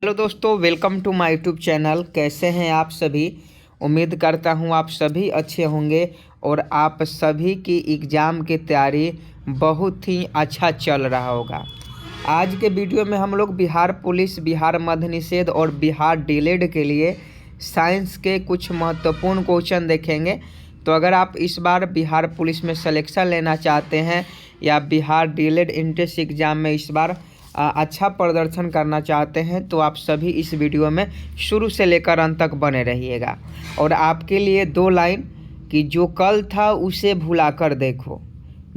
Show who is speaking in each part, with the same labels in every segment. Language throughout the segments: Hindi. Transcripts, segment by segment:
Speaker 1: हेलो दोस्तों, welcome to my YouTube channel. कैसे हैं आप सभी? उम्मीद करता हूं आप सभी अच्छे होंगे और आप सभी की एग्ज़ाम की तैयारी बहुत ही अच्छा चल रहा होगा। आज के वीडियो में हम लोग बिहार पुलिस, बिहार मद्य निषेध और बिहार डीएलएड के लिए साइंस के कुछ महत्वपूर्ण क्वेश्चन देखेंगे। तो अगर आप इस बार बिहार पुलिस में सिलेक्शन लेना चाहते हैं या बिहार डीएलएड एंट्रेंस एग्ज़ाम में इस बार अच्छा प्रदर्शन करना चाहते हैं तो आप सभी इस वीडियो में शुरू से लेकर अंत तक बने रहिएगा। और आपके लिए 2 लाइन कि जो कल था उसे भुलाकर देखो,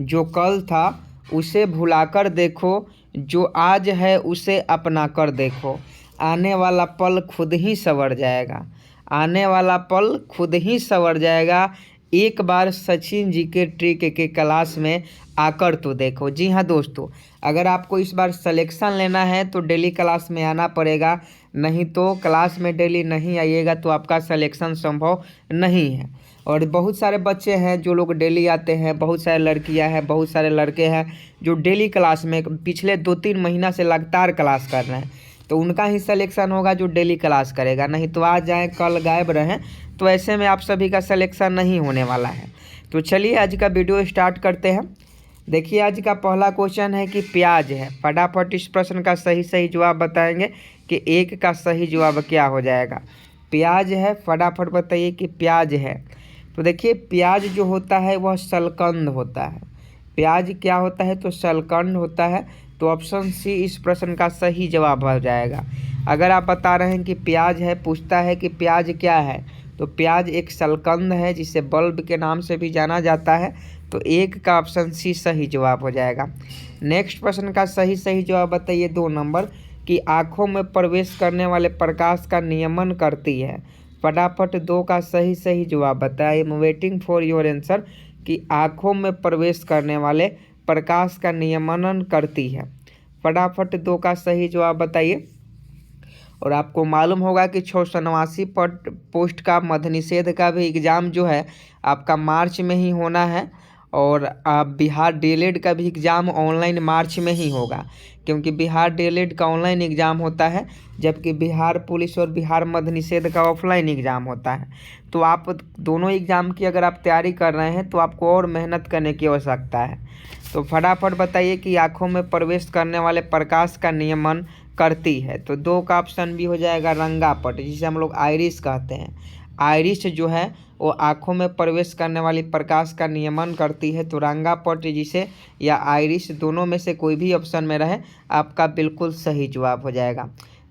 Speaker 1: जो कल था उसे भुलाकर देखो, जो आज है उसे अपना कर देखो, आने वाला पल खुद ही संवर जाएगा, आने वाला पल खुद ही संवर जाएगा, एक बार सचिन जी के ट्रिक के क्लास में आकर तो देखो। जी हाँ दोस्तों, अगर आपको इस बार सिलेक्शन लेना है तो डेली क्लास में आना पड़ेगा, नहीं तो क्लास में डेली नहीं आइएगा तो आपका सिलेक्शन संभव नहीं है। और बहुत सारे बच्चे हैं जो लोग डेली आते हैं, बहुत सारे लड़कियां हैं, बहुत सारे लड़के हैं जो डेली क्लास में पिछले 2-3 महीना से लगातार क्लास कर रहे हैं, तो उनका ही सिलेक्शन होगा जो डेली क्लास करेगा। नहीं तो आज जाएँ कल गायब रहें, तो ऐसे में आप सभी का सिलेक्शन नहीं होने वाला है। तो चलिए आज का वीडियो स्टार्ट करते हैं। देखिए, आज का पहला क्वेश्चन है कि प्याज है। फटाफट इस प्रश्न का सही जवाब बताएंगे कि 1 का सही जवाब क्या हो जाएगा। प्याज है, फटाफट बताइए कि प्याज है। तो देखिए, प्याज जो होता है वह शलकंद होता है। प्याज क्या होता है? तो शलकंद होता है। तो ऑप्शन सी इस प्रश्न का सही जवाब हो जाएगा। अगर आप बता रहे हैं कि प्याज है, पूछता है कि प्याज क्या है, तो प्याज एक शलकंद है जिसे बल्ब के नाम से भी जाना जाता है। तो 1 का ऑप्शन सी सही जवाब हो जाएगा। नेक्स्ट प्रश्न का सही जवाब बताइए 2 नंबर कि आँखों में प्रवेश करने वाले प्रकाश का नियमन करती है। फटाफट 2 का सही जवाब बताइए। I am waiting for your answer कि आँखों में प्रवेश करने वाले प्रकाश का नियमन करती है। फटाफट 2 का सही जवाब बताइए। और आपको मालूम होगा कि 689 पोस्ट का मद्य निषेध का भी एग्ज़ाम जो है आपका मार्च में ही होना है। और बिहार डीएलएड का भी एग्ज़ाम ऑनलाइन मार्च में ही होगा, क्योंकि बिहार डीएलएड का ऑनलाइन एग्ज़ाम होता है जबकि बिहार पुलिस और बिहार मद्य निषेध का ऑफलाइन एग्ज़ाम होता है। तो आप दोनों एग्ज़ाम की अगर आप तैयारी कर रहे हैं तो आपको और मेहनत करने की आवश्यकता है। तो फटाफट बताइए कि आँखों में प्रवेश करने वाले प्रकाश का नियमन करती है। तो 2 का ऑप्शन भी हो जाएगा रंगापट, जिसे हम लोग आइरिस कहते हैं। आइरिस जो है वो आँखों में प्रवेश करने वाली प्रकाश का नियमन करती है। तो रंगापट जिसे या आइरिस, दोनों में से कोई भी ऑप्शन में रहे आपका बिल्कुल सही जवाब हो जाएगा।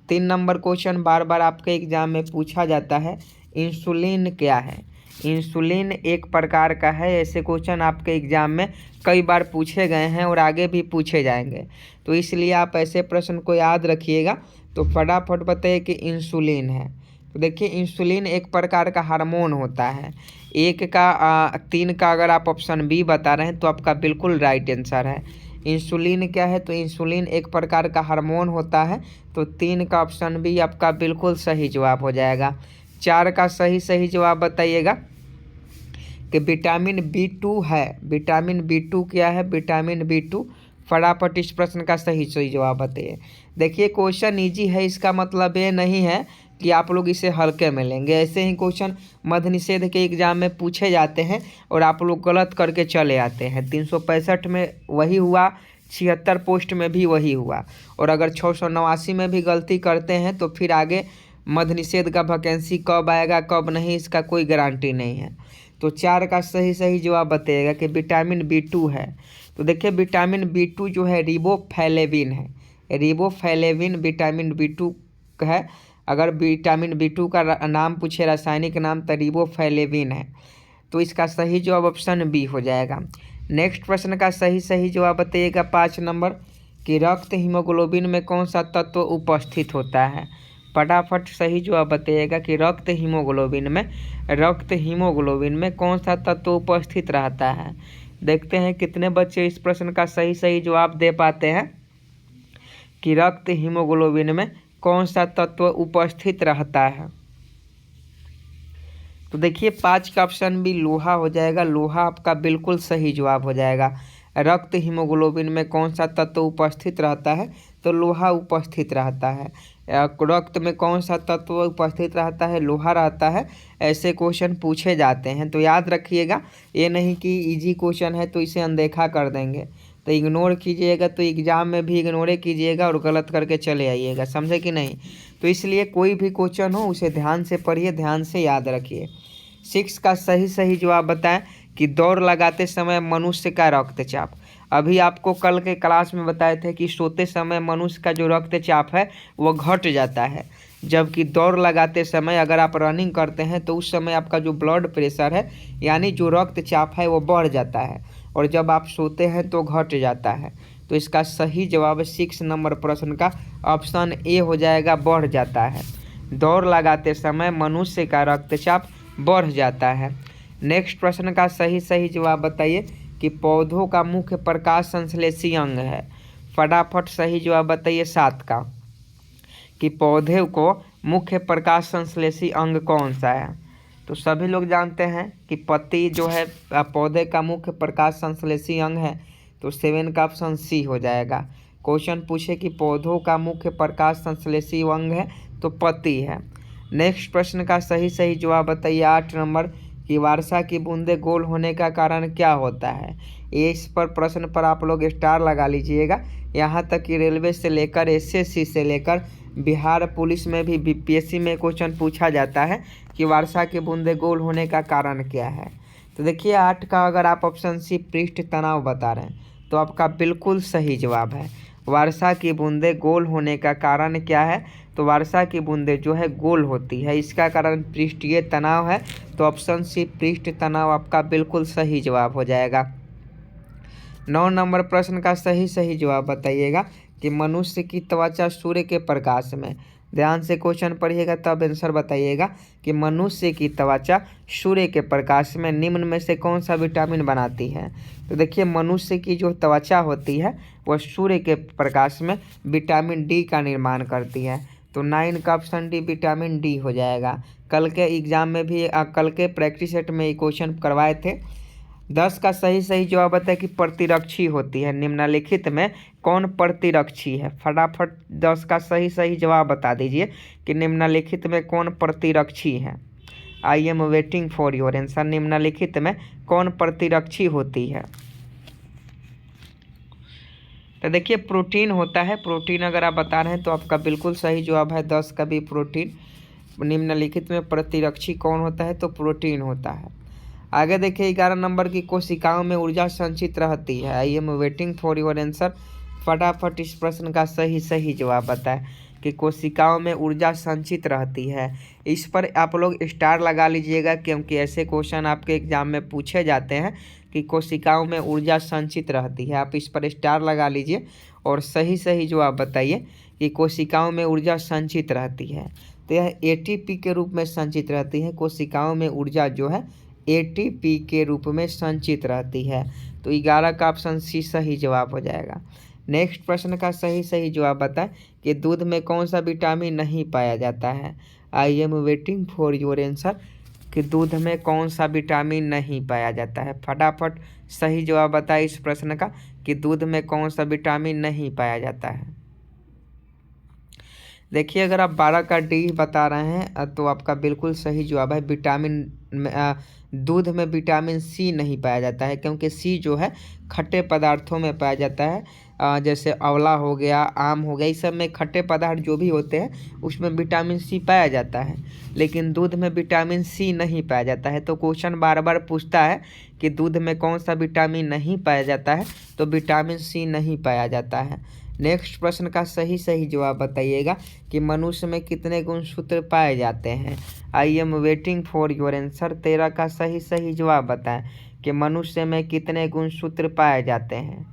Speaker 1: 3 नंबर क्वेश्चन बार बार आपके एग्जाम में पूछा जाता है, इंसुलिन क्या है? इंसुलिन एक प्रकार का है। ऐसे क्वेश्चन आपके एग्जाम में कई बार पूछे गए हैं और आगे भी पूछे जाएंगे, तो इसलिए आप ऐसे प्रश्न को याद रखिएगा। तो फटाफट बताइए कि इंसुलिन है। तो देखिए, इंसुलिन एक प्रकार का हार्मोन होता है। 3 का अगर आप ऑप्शन बी बता रहे हैं तो आपका बिल्कुल राइट आंसर है। इंसुलिन क्या है? तो इंसुलिन एक प्रकार का हार्मोन होता है। तो 3 का ऑप्शन बी आपका बिल्कुल सही जवाब हो जाएगा। 4 का सही जवाब बताइएगा कि विटामिन B2 है। विटामिन B2 क्या है? विटामिन B2, फटाफट इस प्रश्न का सही जवाब बताइए। देखिए, क्वेश्चन इजी है, इसका मतलब ये नहीं है कि आप लोग इसे हल्के में लेंगे। ऐसे ही क्वेश्चन मद्य निषेध के एग्जाम में पूछे जाते हैं और आप लोग गलत करके चले आते हैं। 365 में वही हुआ, 76 पोस्ट में भी वही हुआ, और अगर 689 में भी गलती करते हैं तो फिर आगे मद्य निषेध का वैकेंसी कब आएगा कब नहीं, इसका कोई गारंटी नहीं है। तो 4 का सही जवाब बताइएगा कि विटामिन B2 है। तो देखिए, विटामिन B2 जो है रिबोफ्लेविन है। रिबोफ्लेविन विटामिन B2 है। अगर विटामिन B2 का नाम पूछे, रासायनिक नाम, तो रिबोफ्लेविन है। तो इसका सही जवाब ऑप्शन बी हो जाएगा। नेक्स्ट प्रश्न का सही जवाब बताइएगा 5 नंबर कि रक्त हीमोग्लोबिन में कौन सा तत्व उपस्थित होता है। फटाफट सही जवाब बताइएगा कि रक्त हीमोग्लोबिन में कौन सा तत्व उपस्थित रहता है। देखते हैं कितने बच्चे इस प्रश्न का सही जवाब दे पाते हैं कि रक्त हीमोग्लोबिन में कौन सा तत्व उपस्थित रहता है। तो देखिए, 5 का ऑप्शन भी लोहा हो जाएगा। लोहा आपका बिल्कुल सही जवाब हो जाएगा। रक्त हीमोग्लोबिन में कौन सा तत्व उपस्थित रहता है? तो लोहा उपस्थित रहता है। रक्त में कौन सा तत्व उपस्थित रहता है? लोहा रहता है। ऐसे क्वेश्चन पूछे जाते हैं, तो याद रखिएगा। ये नहीं कि इजी क्वेश्चन है तो इसे अनदेखा कर देंगे, तो इग्नोर कीजिएगा, तो एग्जाम में भी इग्नोर कीजिएगा और गलत करके चले आइएगा, समझे कि नहीं। तो इसलिए कोई भी क्वेश्चन हो उसे ध्यान से पढ़िए, ध्यान से याद रखिए। 6 का सही जवाब बताएं कि दौड़ लगाते समय मनुष्य का रक्तचाप। अभी आपको कल के क्लास में बताए थे कि सोते समय मनुष्य का जो रक्तचाप है वो घट जाता है, जबकि दौड़ लगाते समय अगर आप रनिंग करते हैं तो उस समय आपका जो ब्लड प्रेशर है यानी जो रक्तचाप है वो बढ़ जाता है, और जब आप सोते हैं तो घट जाता है। तो इसका सही जवाब 6 नंबर प्रश्न का ऑप्शन ए हो जाएगा, बढ़ जाता है। दौड़ लगाते समय मनुष्य का रक्तचाप बढ़ जाता है। नेक्स्ट प्रश्न का सही जवाब बताइए कि पौधों का मुख्य प्रकाश संश्लेषी अंग है। फटाफट सही जवाब बताइए 7 का, कि पौधे को मुख्य प्रकाश संश्लेषी अंग कौन सा है। तो सभी लोग जानते हैं कि पत्ती जो है पौधे का मुख्य प्रकाश संश्लेषी अंग है, तो 7 का ऑप्शन सी हो जाएगा। क्वेश्चन पूछे कि पौधों का मुख्य प्रकाश संश्लेषी अंग है, तो पत्ती है। नेक्स्ट प्रश्न का सही जवाब बताइए 8 नंबर, कि वर्षा की बूंदे गोल होने का कारण क्या होता है। ये इस पर प्रश्न पर आप लोग स्टार लगा लीजिएगा। यहाँ तक कि रेलवे से लेकर एसएससी से लेकर बिहार पुलिस में भी बीपीएससी में क्वेश्चन पूछा जाता है कि वर्षा की बूंदे गोल होने का कारण क्या है। तो देखिए 8 का अगर आप ऑप्शन सी पृष्ठ तनाव बता रहे हैं तो आपका बिल्कुल सही जवाब है। वर्षा की बूंदे गोल होने का कारण क्या है? तो वर्षा की बूंदे जो है गोल होती है, इसका कारण पृष्ठीय तनाव है। तो ऑप्शन सी पृष्ठ तनाव आपका बिल्कुल सही जवाब हो जाएगा। 9 नंबर प्रश्न का सही जवाब बताइएगा कि मनुष्य की त्वचा सूर्य के प्रकाश में, ध्यान से क्वेश्चन पढ़िएगा तब आंसर बताइएगा, कि मनुष्य की त्वचा सूर्य के प्रकाश में निम्न में से कौन सा विटामिन बनाती है। तो देखिए मनुष्य की जो त्वचा होती है वह सूर्य के प्रकाश में विटामिन डी का निर्माण करती है। तो 9 का ऑप्शन डी विटामिन डी हो जाएगा। कल के एग्जाम में भी कल के प्रैक्टिस सेट में ये क्वेश्चन करवाए थे। 10 का सही जवाब बताए कि प्रतिरक्षी होती है। निम्नलिखित में कौन प्रतिरक्षी है? फटाफट 10 का सही जवाब बता दीजिए कि निम्नलिखित में कौन प्रतिरक्षी है। I am waiting for your answer. निम्नलिखित में कौन प्रतिरक्षी होती है? तो देखिए प्रोटीन होता है। प्रोटीन अगर आप बता रहे हैं तो आपका बिल्कुल सही जवाब है 10 का भी प्रोटीन। निम्नलिखित में प्रतिरक्षी कौन होता है? तो प्रोटीन होता है। आगे देखिए 11 नंबर की कोशिकाओं में ऊर्जा संचित रहती है। I am waiting for your answer. फटाफट इस प्रश्न का सही जवाब बताएं कि कोशिकाओं में ऊर्जा संचित रहती है। इस पर आप लोग स्टार लगा लीजिएगा, क्योंकि ऐसे क्वेश्चन आपके एग्जाम में पूछे जाते हैं कि कोशिकाओं में ऊर्जा संचित रहती है। आप इस पर स्टार लगा लीजिए और सही जवाब बताइए कि कोशिकाओं में ऊर्जा संचित रहती है। तो यह एटीपी के रूप में संचित रहती है। कोशिकाओं में ऊर्जा जो है एटीपी के रूप में संचित रहती है। तो 11 का ऑप्शन सी सही जवाब हो जाएगा। नेक्स्ट प्रश्न का सही जवाब बताएं कि दूध में कौन सा विटामिन नहीं पाया जाता है। I am waiting for your answer, कि दूध में कौन सा विटामिन नहीं पाया जाता है। फटाफट सही जवाब बताएं इस प्रश्न का, कि दूध में कौन सा विटामिन नहीं पाया जाता है। देखिए अगर आप 12 का डी बता रहे हैं तो आपका बिल्कुल सही जवाब है। दूध में विटामिन सी नहीं पाया जाता है, क्योंकि सी जो है खट्टे पदार्थों में पाया जाता है। जैसे आंवला हो गया, आम हो गया, इस सब में खट्टे पदार्थ जो भी होते हैं उसमें विटामिन सी पाया जाता है, लेकिन दूध में विटामिन सी नहीं पाया जाता है। तो क्वेश्चन बार बार पूछता है कि दूध में कौन सा विटामिन नहीं पाया जाता है, तो विटामिन सी नहीं पाया जाता है। नेक्स्ट प्रश्न का सही जवाब बताइएगा कि मनुष्य में कितने गुणसूत्र पाए जाते हैं। I am waiting for your answer. 13 का सही जवाब बताएं कि मनुष्य में कितने गुणसूत्र पाए जाते हैं।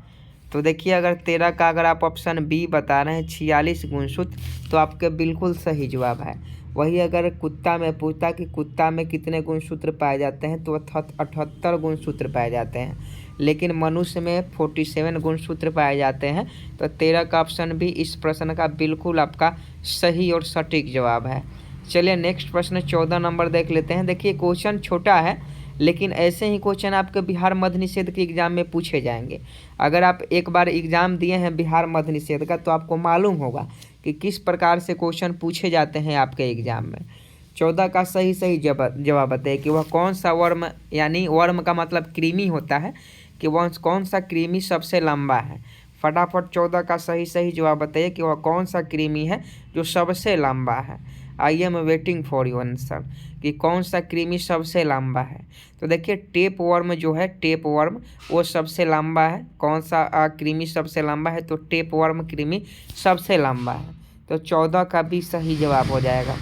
Speaker 1: तो देखिए अगर 13 का अगर आप ऑप्शन बी बता रहे हैं 46 गुणसूत्र, तो आपके बिल्कुल सही जवाब है। वही अगर कुत्ता में पूछता कि कुत्ता में कितने गुणसूत्र पाए जाते हैं, तो 78 गुणसूत्र पाए जाते हैं, लेकिन मनुष्य में 47 गुणसूत्र पाए जाते हैं। तो 13 का ऑप्शन भी इस प्रश्न का बिल्कुल आपका सही और सटीक जवाब है। चलिए नेक्स्ट प्रश्न 14 नंबर देख लेते हैं। देखिए क्वेश्चन छोटा है लेकिन ऐसे ही क्वेश्चन आपके बिहार मद्य निषेध के एग्जाम में पूछे जाएंगे। अगर आप एक बार एग्जाम दिए हैं बिहार मद्य निषेध का तो आपको मालूम होगा कि किस प्रकार से क्वेश्चन पूछे जाते हैं आपके एग्जाम में। 14 का सही जवाब बताइए कि वह कौन सा वर्म, यानी वर्म का मतलब कृमि होता है, कि वह कौन सा कृमि सबसे लंबा है। फटाफट 14 का सही जवाब बताइए कि वह कौन सा कृमि है जो सबसे लंबा है। I am waiting for your answer कि कौन सा कृमि सबसे लंबा है। तो देखिए टेप वर्म जो है, टेप वर्म वो सबसे लंबा है। कौन सा कृमि सबसे लंबा है, तो टेप वर्म कृमि सबसे लंबा है। तो 14 का भी सही जवाब हो जाएगा।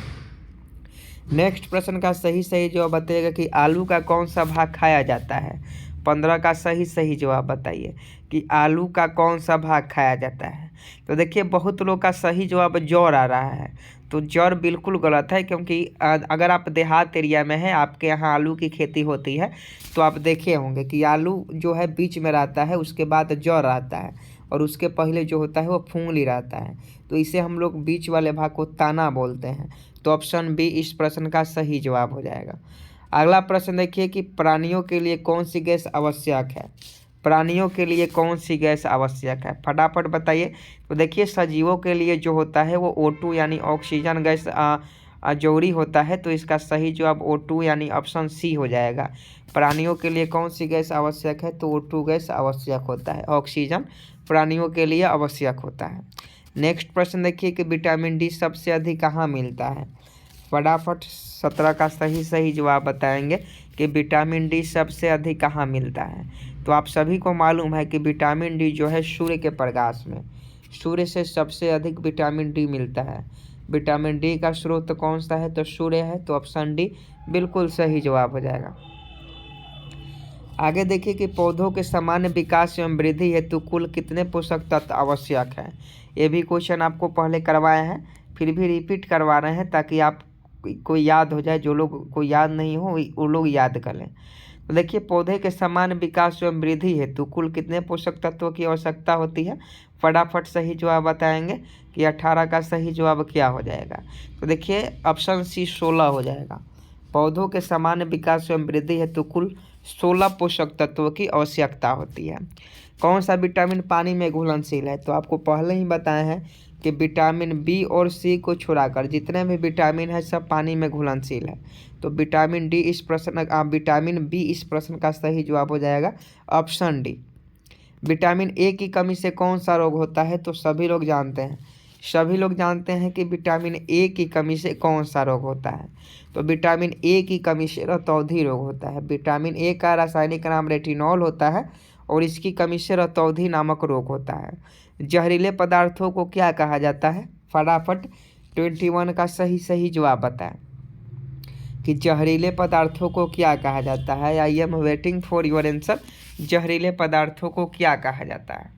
Speaker 1: नेक्स्ट प्रश्न का सही जवाब बताइएगा कि आलू का कौन सा भाग खाया जाता है। 15 का सही जवाब बताइए कि आलू का कौन सा भाग खाया जाता है। तो देखिए बहुत लोग का सही जवाब जौर आ रहा है, तो जौर बिल्कुल गलत है, क्योंकि अगर आप देहात एरिया में हैं, आपके यहाँ आलू की खेती होती है, तो आप देखे होंगे कि आलू जो है बीच में रहता है, उसके बाद जौर आता है, और उसके पहले जो होता है वो फूंगली रहता है। तो इसे हम लोग बीच वाले भाग को ताना बोलते हैं। तो ऑप्शन बी इस प्रश्न का सही जवाब हो जाएगा। अगला प्रश्न देखिए कि प्राणियों के लिए कौन सी गैस आवश्यक है। प्राणियों के लिए कौन सी गैस आवश्यक है, फटाफट बताइए। तो देखिए सजीवों के लिए जो होता है वो O2 यानी ऑक्सीजन गैस जरूरी होता है। तो इसका सही जवाब O2 यानी ऑप्शन सी हो जाएगा। प्राणियों के लिए कौन सी गैस आवश्यक है, तो O2 गैस आवश्यक होता है। ऑक्सीजन प्राणियों के लिए आवश्यक होता है। नेक्स्ट प्रश्न देखिए कि विटामिन डी सबसे अधिक कहाँ मिलता है। फटाफट 17 का सही जवाब बताएंगे कि विटामिन डी सबसे अधिक कहाँ मिलता है। तो आप सभी को मालूम है कि विटामिन डी जो है सूर्य के प्रकाश में, सूर्य से सबसे अधिक विटामिन डी मिलता है। विटामिन डी का स्रोत कौन सा है, तो सूर्य है। तो ऑप्शन डी बिल्कुल सही जवाब हो जाएगा। आगे देखिए कि पौधों के सामान्य विकास एवं वृद्धि हेतु कुल कितने पोषक तत्व आवश्यक है। ये भी क्वेश्चन आपको पहले करवाए हैं, फिर भी रिपीट करवा रहे हैं ताकि आप कोई याद हो जाए, जो लोग को याद नहीं हो वो लोग याद कर लें। तो देखिए पौधे के सामान्य विकास एवं वृद्धि हेतु कुल कितने पोषक तत्वों की आवश्यकता होती है। फटाफट सही जवाब बताएंगे कि 18 का सही जवाब क्या हो जाएगा। तो देखिए ऑप्शन सी 16 हो जाएगा। पौधों के सामान्य विकास एवं वृद्धि हेतु कुल 16 पोषक तत्वों की आवश्यकता होती है। कौन सा विटामिन पानी में घुलनशील है, तो आपको पहले ही बताए हैं कि विटामिन बी और सी को छुड़ाकर जितने भी विटामिन है सब पानी में घुलनशील है। तो विटामिन बी इस प्रश्न का सही जवाब हो जाएगा ऑप्शन डी। विटामिन ए की कमी से कौन सा रोग होता है, तो सभी लोग जानते हैं कि विटामिन ए की कमी से कौन सा रोग होता है। तो विटामिन ए की कमी से रतौंधी रोग होता है। विटामिन ए का रासायनिक नाम रेटिनॉल होता है और इसकी कमी से रतौंधी नामक रोग होता है। जहरीले पदार्थों को क्या कहा जाता है, फटाफट 21 का सही जवाब बताएं कि जहरीले पदार्थों को क्या कहा जाता है। I am waiting for your answer. जहरीले पदार्थों को क्या कहा जाता है,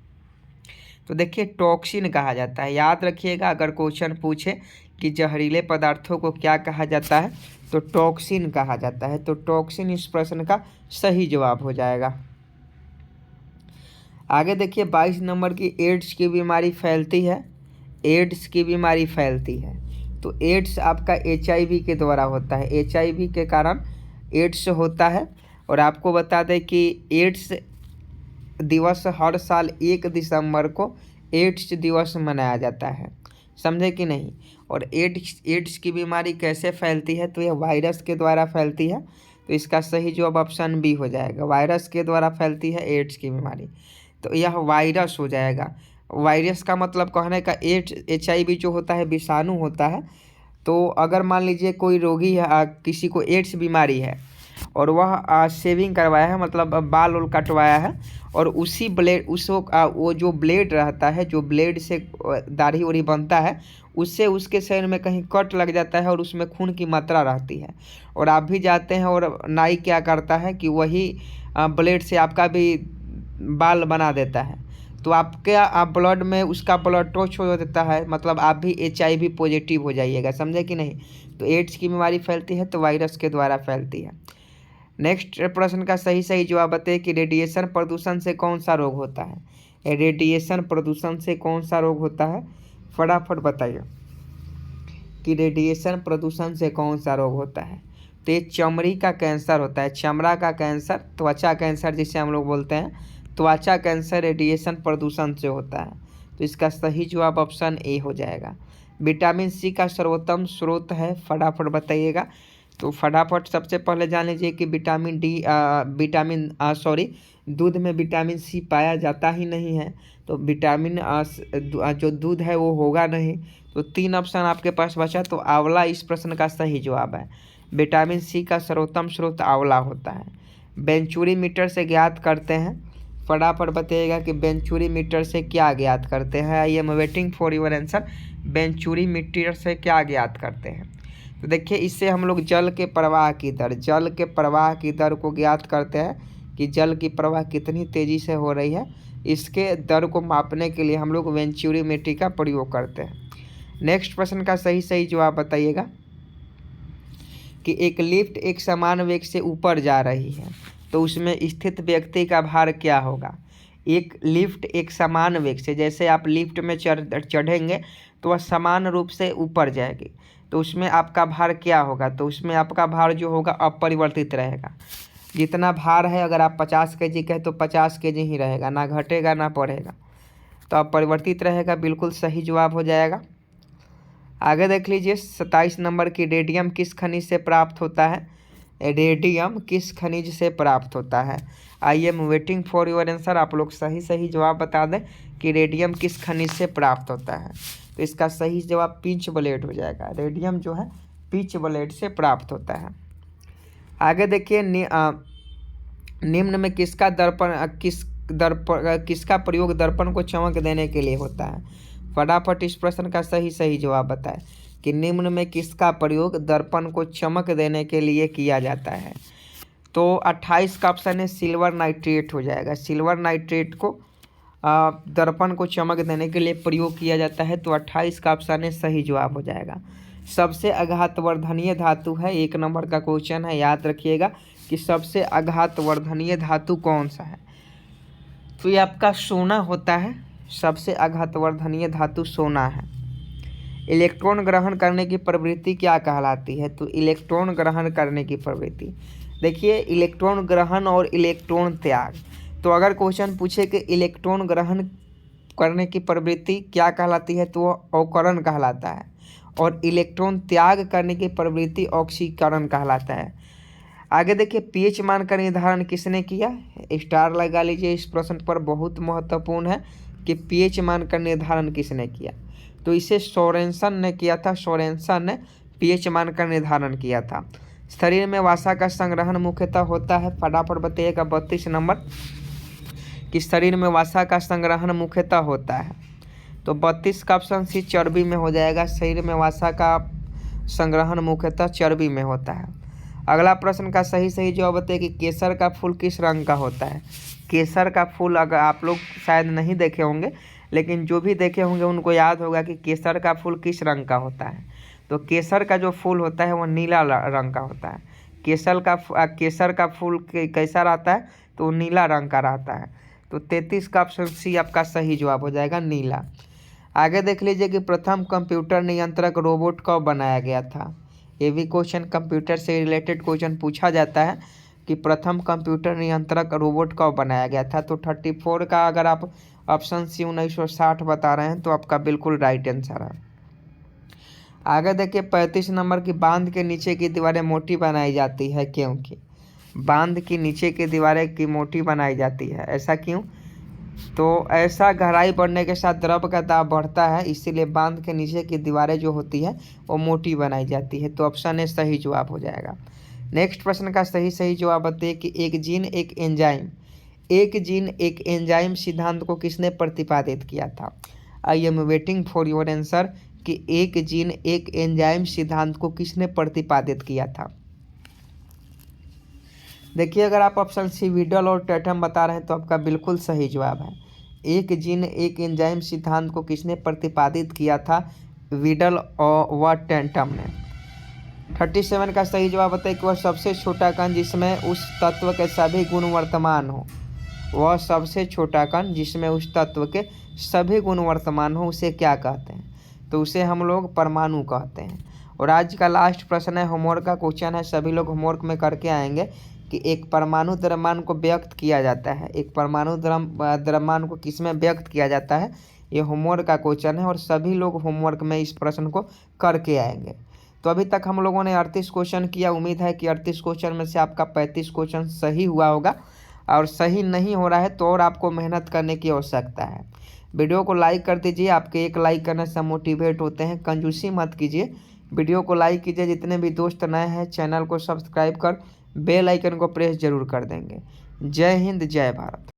Speaker 1: तो देखिए टॉक्सिन कहा जाता है। याद रखिएगा अगर क्वेश्चन पूछे कि जहरीले पदार्थों को क्या कहा जाता है, तो टॉक्सिन कहा जाता है। तो टॉक्सिन इस प्रश्न का सही जवाब हो जाएगा। आगे देखिए 22 नंबर की एड्स की बीमारी फैलती है। एड्स की बीमारी फैलती है, तो एड्स आपका HIV के द्वारा होता है। HIV के कारण एड्स होता है। और आपको बता दें कि एड्स दिवस हर साल 1 दिसंबर को एड्स दिवस मनाया जाता है, समझे कि नहीं। और एड्स की बीमारी कैसे फैलती है, तो यह वायरस के द्वारा फैलती है। तो इसका सही जवाब ऑप्शन बी हो जाएगा। वायरस के द्वारा फैलती है एड्स की बीमारी, तो यह वायरस हो जाएगा। वायरस का मतलब कहने का HIV जो होता है विषाणु होता है। तो अगर मान लीजिए कोई रोगी है, किसी को एड्स बीमारी है और वह शेविंग करवाया है, मतलब बाल उल कटवाया है, और उसी ब्लेड वो जो ब्लेड रहता है, जो ब्लेड से दाढ़ी उड़ी बनता है, उससे उसके शरीर में कहीं कट लग जाता है और उसमें खून की मात्रा रहती है। और आप भी जाते हैं और नाई क्या करता है कि वही ब्लेड से आपका भी बाल बना देता है। तो आप ब्लड में उसका ब्लड टच हो देता है, मतलब आप भी HIV पॉजिटिव हो जाइएगा, समझे कि नहीं। तो एड्स की बीमारी फैलती है तो वायरस के द्वारा फैलती है। नेक्स्ट प्रश्न का सही जवाब बताइए कि रेडिएशन प्रदूषण से कौन सा रोग होता है। रेडिएशन प्रदूषण से कौन सा रोग होता है, फटाफट बताइए कि रेडिएशन प्रदूषण से कौन सा रोग होता है। तो ये चमड़ी का कैंसर होता है, चमड़ा का कैंसर, त्वचा कैंसर जिसे हम लोग बोलते हैं, त्वचा कैंसर रेडिएशन प्रदूषण से होता है। तो इसका सही जवाब ऑप्शन ए हो जाएगा। विटामिन सी का सर्वोत्तम स्रोत है, फटाफट बताइएगा। तो फटाफट सबसे पहले जान लीजिए कि दूध में विटामिन सी पाया जाता ही नहीं है, तो विटामिन जो दूध है वो होगा नहीं। तो 3 ऑप्शन आपके पास बचा, तो आंवला इस प्रश्न का सही जवाब है। विटामिन सी का सर्वोत्तम स्रोत आंवला होता है। वेंचुरी मीटर से ज्ञात करते हैं, फटाफट बताइएगा कि वेंचुरी मीटर से क्या ज्ञात करते हैं। I am waiting for your answer. Venturi meter से क्या ज्ञात करते हैं? तो देखिए, इससे हम लोग जल के प्रवाह की दर को ज्ञात करते हैं कि जल की प्रवाह कितनी तेज़ी से हो रही है। इसके दर को मापने के लिए हम लोग वेंचुरीमीटर का प्रयोग करते हैं। नेक्स्ट प्रश्न का सही जवाब बताइएगा कि एक लिफ्ट एक समान वेग से ऊपर जा रही है, तो उसमें स्थित व्यक्ति का भार क्या होगा? एक लिफ्ट एक समान वेग से, जैसे आप लिफ्ट में चढ़ेंगे तो वह समान रूप से ऊपर जाएगी, तो उसमें आपका भार क्या होगा? तो उसमें आपका भार जो होगा अपरिवर्तित रहेगा। जितना भार है, अगर आप 50 kg का है तो 50 kg ही रहेगा, ना घटेगा ना बढ़ेगा, तो अपरिवर्तित रहेगा। बिल्कुल सही जवाब हो जाएगा। आगे देख लीजिए 27 नंबर की, रेडियम किस खनिज से प्राप्त होता है? रेडियम किस खनिज से प्राप्त होता है? I am waiting for your answer. आप लोग सही जवाब बता दें कि रेडियम किस खनिज से प्राप्त होता है। तो इसका सही जवाब पिंच ब्लेड हो जाएगा। रेडियम जो है पिंच ब्लेड से प्राप्त होता है। आगे देखिए, निम्न में किसका प्रयोग दर्पण को चमक देने के लिए होता है? फटाफट इस प्रश्न का सही जवाब बताएं कि निम्न में किसका प्रयोग दर्पण को चमक देने के लिए किया जाता है? तो 28 का ऑप्शन है सिल्वर नाइट्रेट हो जाएगा। सिल्वर नाइट्रेट को दर्पण को चमक देने के लिए प्रयोग किया जाता है, तो 28 का ऑप्शन है सही जवाब हो जाएगा। सबसे आघातवर्धनीय धातु है, 1 नंबर का क्वेश्चन है, याद रखिएगा कि सबसे आघातवर्धनीय धातु कौन सा है? तो ये आपका सोना होता है। सबसे आघातवर्धनीय धातु सोना है। इलेक्ट्रॉन ग्रहण करने की प्रवृत्ति क्या कहलाती है? तो इलेक्ट्रॉन ग्रहण करने की प्रवृत्ति, देखिए इलेक्ट्रॉन ग्रहण और इलेक्ट्रॉन त्याग। तो अगर क्वेश्चन पूछे कि इलेक्ट्रॉन ग्रहण करने की प्रवृत्ति क्या कहलाती है, तो वह अवकरण कहलाता है, और इलेक्ट्रॉन त्याग करने की प्रवृत्ति ऑक्सीकरण कहलाता है। आगे देखिए, पीएच मान का निर्धारण किसने किया? स्टार लगा लीजिए, इस प्रश्न पर बहुत महत्वपूर्ण है कि पीएच मान का निर्धारण किसने किया। तो इसे सोरेनसन ने किया था। सोरेनसन ने पीएच मान का निर्धारण किया था। शरीर में वसा का संग्रहण मुख्यतः होता है, फटाफट बताइएगा 32 नंबर कि शरीर में वसा का संग्रहण मुख्यतः होता है। तो 32 का ऑप्शन सी चर्बी में हो जाएगा। शरीर में वसा का संग्रहण मुख्यतः चर्बी में होता है। अगला प्रश्न का सही जवाब बताइए कि केसर का फूल किस रंग का होता है? केसर का फूल, अगर आप लोग शायद नहीं देखे होंगे, लेकिन जो भी देखे होंगे उनको याद होगा कि केसर का फूल किस रंग का होता है। तो केसर का जो फूल होता है वह नीला रंग का होता है। केसर का फूल कैसा रहता है? तो नीला रंग का रहता है। तो 33 का ऑप्शन सी आपका सही जवाब हो जाएगा, नीला। आगे देख लीजिए कि प्रथम कंप्यूटर नियंत्रक रोबोट कब बनाया गया था? ये भी क्वेश्चन कंप्यूटर से रिलेटेड क्वेश्चन पूछा जाता है कि प्रथम कंप्यूटर नियंत्रक रोबोट कब बनाया गया था। तो 34 का अगर आप ऑप्शन सी 1960 बता रहे हैं तो आपका बिल्कुल राइट आंसर है। आगे देखिए 35 नंबर की, बांध के नीचे की दीवारें मोटी बनाई जाती है क्योंकि? बांध की नीचे की दीवारें की मोटी बनाई जाती है, ऐसा क्यों? तो ऐसा गहराई बढ़ने के साथ द्रव का दाब बढ़ता है, इसीलिए बांध के नीचे की दीवारें जो होती है वो मोटी बनाई जाती है। तो ऑप्शन ए सही जवाब हो जाएगा। नेक्स्ट प्रश्न का सही जवाब बताइए कि एक जीन एक एंजाइम सिद्धांत को किसने प्रतिपादित किया था? I am waiting for your answer कि एक जीन एक एंजाइम सिद्धांत को किसने प्रतिपादित किया था? देखिए, अगर आप ऑप्शन सी वीडल और टैटम बता रहे हैं तो आपका बिल्कुल सही जवाब है। एक जीन एक एंजाइम सिद्धांत को किसने प्रतिपादित किया था? वीडल व टैटम ने। 37 का सही जवाब बताइए कि वह सबसे छोटा कण जिसमें उस तत्व के सभी गुण वर्तमान हो। वह सबसे छोटा कण जिसमें उस तत्व के सभी गुण वर्तमान हो, उसे क्या कहते हैं? तो उसे हम लोग परमाणु कहते हैं। और आज का लास्ट प्रश्न है, होमवर्क का क्वेश्चन है, सभी लोग होमवर्क में करके आएंगे कि एक परमाणु द्रव्यमान को व्यक्त किया जाता है, एक परमाणु द्रव्यमान को किसमें व्यक्त किया जाता है, ये होमवर्क का क्वेश्चन है और सभी लोग होमवर्क में इस प्रश्न को करके आएंगे। तो अभी तक हम लोगों ने 38 क्वेश्चन किया। उम्मीद है कि 38 क्वेश्चन में से आपका 35 क्वेश्चन सही हुआ होगा, और सही नहीं हो रहा है तो और आपको मेहनत करने की आवश्यकता है। वीडियो को लाइक कर दीजिए, आपके एक लाइक करने से मोटिवेट होते हैं। कंजूसी मत कीजिए, वीडियो को लाइक कीजिए। जितने भी दोस्त नए हैं चैनल को सब्सक्राइब कर बेल आइकन को प्रेस जरूर कर देंगे। जय हिंद, जय भारत।